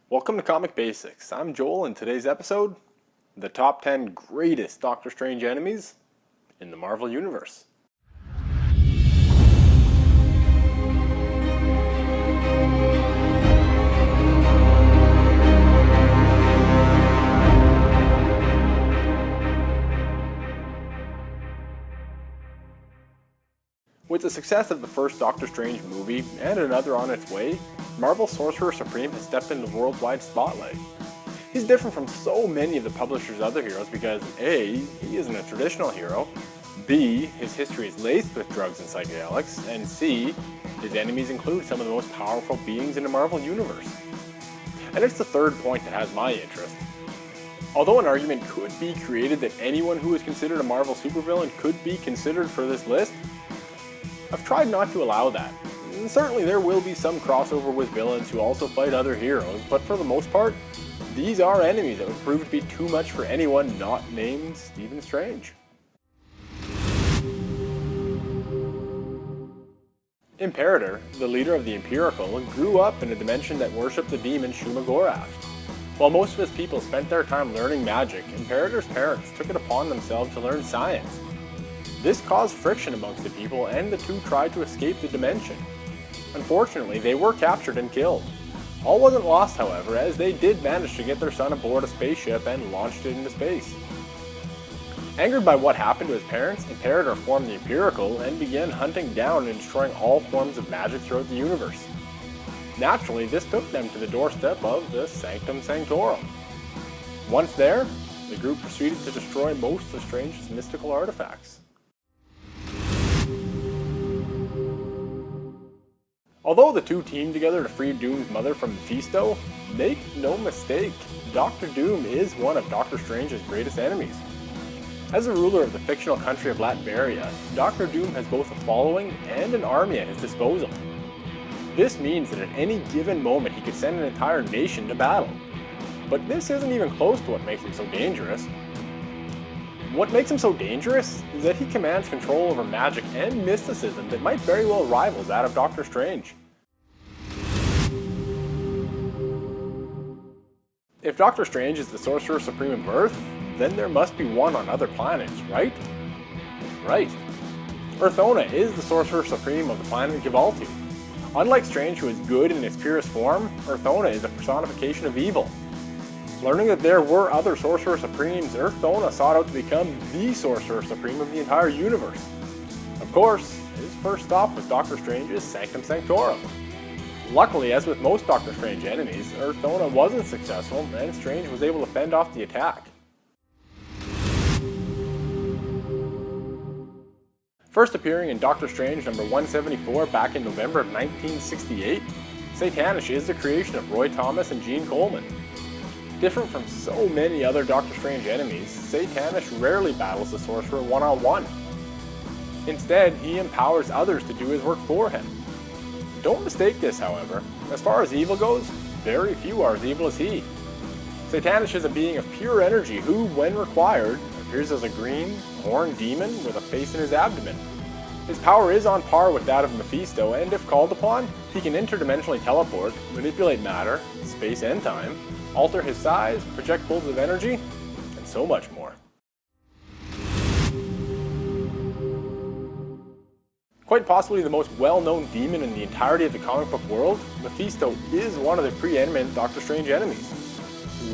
Welcome to Comic Basics. I'm Joel, and today's episode, the top 10 greatest Doctor Strange enemies in the Marvel Universe. With the success of the first Doctor Strange movie and another on its way, Marvel's Sorcerer Supreme has stepped into the worldwide spotlight. He's different from so many of the publisher's other heroes because A, he isn't a traditional hero, B, his history is laced with drugs and psychedelics, and C, his enemies include some of the most powerful beings in the Marvel Universe. And it's the third point that has my interest. Although an argument could be created that anyone who is considered a Marvel supervillain could be considered for this list, I've tried not to allow that. And certainly there will be some crossover with villains who also fight other heroes, but for the most part, these are enemies that would prove to be too much for anyone not named Stephen Strange. Imperator, the leader of the Empirical, grew up in a dimension that worshipped the demon Shuma-Gorath. While most of his people spent their time learning magic, Imperator's parents took it upon themselves to learn science. This caused friction amongst the people, and the two tried to escape the dimension. Unfortunately, they were captured and killed. All wasn't lost, however, as they did manage to get their son aboard a spaceship and launched it into space. Angered by what happened to his parents, Imperator formed the Empirical and began hunting down and destroying all forms of magic throughout the universe. Naturally, this took them to the doorstep of the Sanctum Sanctorum. Once there, the group proceeded to destroy most of Strange's mystical artifacts. Although the two teamed together to free Doom's mother from Mephisto, make no mistake, Doctor Doom is one of Doctor Strange's greatest enemies. As the ruler of the fictional country of Latveria, Doctor Doom has both a following and an army at his disposal. This means that at any given moment he could send an entire nation to battle. But this isn't even close to what makes him so dangerous. What makes him so dangerous is that he commands control over magic and mysticism that might very well rival that of Doctor Strange. If Doctor Strange is the Sorcerer Supreme of Earth, then there must be one on other planets, right? Right. Earthona is the Sorcerer Supreme of the planet Givaltu. Unlike Strange, who is good in its purest form, Earthona is a personification of evil. Learning that there were other Sorcerer Supremes, Earthona sought out to become the Sorcerer Supreme of the entire universe. Of course, his first stop was Doctor Strange's Sanctum Sanctorum. Luckily, as with most Doctor Strange enemies, Earthona wasn't successful, and Strange was able to fend off the attack. First appearing in Doctor Strange number 174 back in November of 1968, Satanish is the creation of Roy Thomas and Gene Coleman. Different from so many other Doctor Strange enemies, Satanish rarely battles the Sorcerer one-on-one. Instead, he empowers others to do his work for him. Don't mistake this, however. As far as evil goes, very few are as evil as he. Satanish is a being of pure energy who, when required, appears as a green, horned demon with a face in his abdomen. His power is on par with that of Mephisto, and if called upon, he can interdimensionally teleport, manipulate matter, space and time, alter his size, project bolts of energy, and so much more. Quite possibly the most well-known demon in the entirety of the comic book world, Mephisto is one of the preeminent Doctor Strange enemies.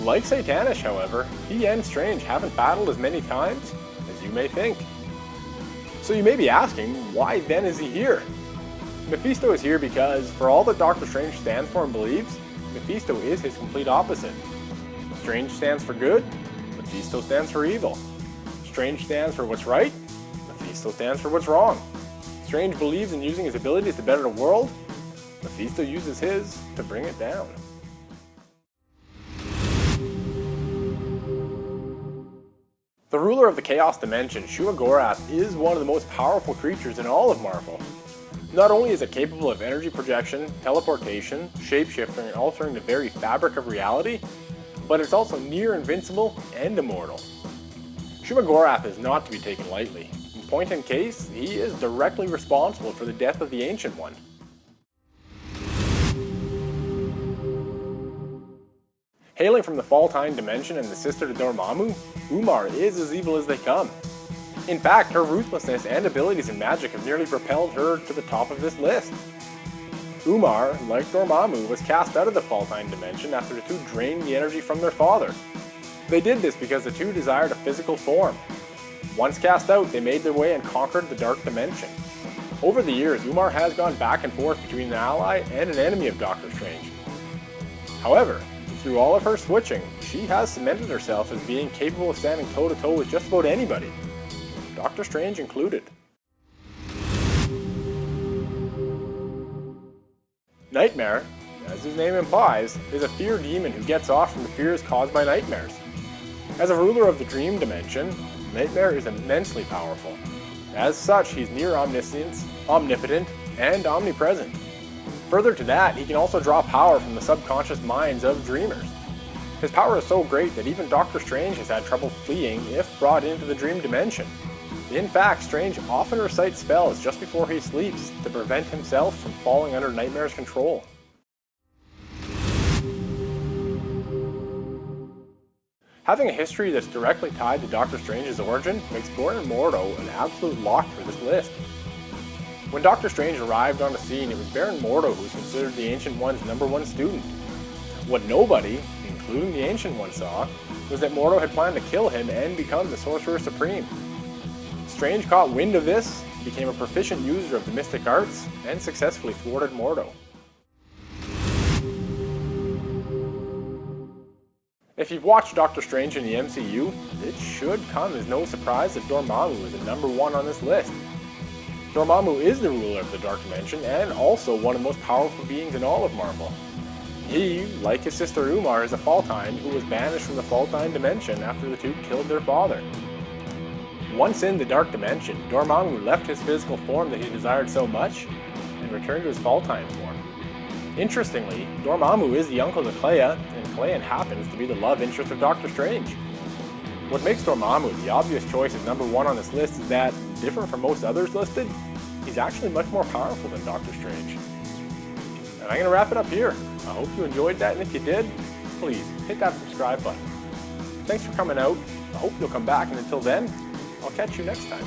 Like Satanish, however, he and Strange haven't battled as many times as you may think. So you may be asking, why then is he here? Mephisto is here because, for all that Doctor Strange stands for and believes, Mephisto is his complete opposite. Strange stands for good, Mephisto stands for evil. Strange stands for what's right, Mephisto stands for what's wrong. Strange believes in using his abilities to better the world, Mephisto uses his to bring it down. The ruler of the Chaos Dimension, Shuma-Gorath, is one of the most powerful creatures in all of Marvel. Not only is it capable of energy projection, teleportation, shapeshifting, and altering the very fabric of reality, but it's also near invincible and immortal. Shuma-Gorath is not to be taken lightly. In point in case, he is directly responsible for the death of the Ancient One. Hailing from the Fall-Time dimension and the sister to Dormammu, Umar is as evil as they come. In fact, her ruthlessness and abilities in magic have nearly propelled her to the top of this list. Umar, like Dormammu, was cast out of the Fall-Time dimension after the two drained the energy from their father. They did this because the two desired a physical form. Once cast out, they made their way and conquered the Dark Dimension. Over the years, Umar has gone back and forth between an ally and an enemy of Doctor Strange. However, through all of her switching, she has cemented herself as being capable of standing toe-to-toe with just about anybody, Doctor Strange included. Nightmare, as his name implies, is a fear demon who gets off from the fears caused by nightmares. As a ruler of the dream dimension, Nightmare is immensely powerful. As such, he's near omniscience, omnipotent, and omnipresent. Further to that, he can also draw power from the subconscious minds of dreamers. His power is so great that even Doctor Strange has had trouble fleeing if brought into the dream dimension. In fact, Strange often recites spells just before he sleeps to prevent himself from falling under Nightmare's control. Having a history that's directly tied to Doctor Strange's origin makes Baron Mordo an absolute lock for this list. When Doctor Strange arrived on the scene, it was Baron Mordo who was considered the Ancient One's #1 student. What nobody, including the Ancient One, saw was that Mordo had planned to kill him and become the Sorcerer Supreme. Strange caught wind of this, became a proficient user of the mystic arts, and successfully thwarted Mordo. If you've watched Doctor Strange in the MCU, it should come as no surprise that Dormammu is a #1 on this list. Dormammu is the ruler of the Dark Dimension and also one of the most powerful beings in all of Marvel. He, like his sister Umar, is a Fall-Time who was banished from the Fall-Time dimension after the two killed their father. Once in the Dark Dimension, Dormammu left his physical form that he desired so much and returned to his Fall-Time form. Interestingly, Dormammu is the uncle to Clea, and Clea happens to be the love interest of Doctor Strange. What makes Dormammu the obvious choice as #1 on this list is that, different from most others listed, he's actually much more powerful than Doctor Strange. And I'm going to wrap it up here. I hope you enjoyed that, and if you did, please hit that subscribe button. Thanks for coming out. I hope you'll come back, and until then, I'll catch you next time.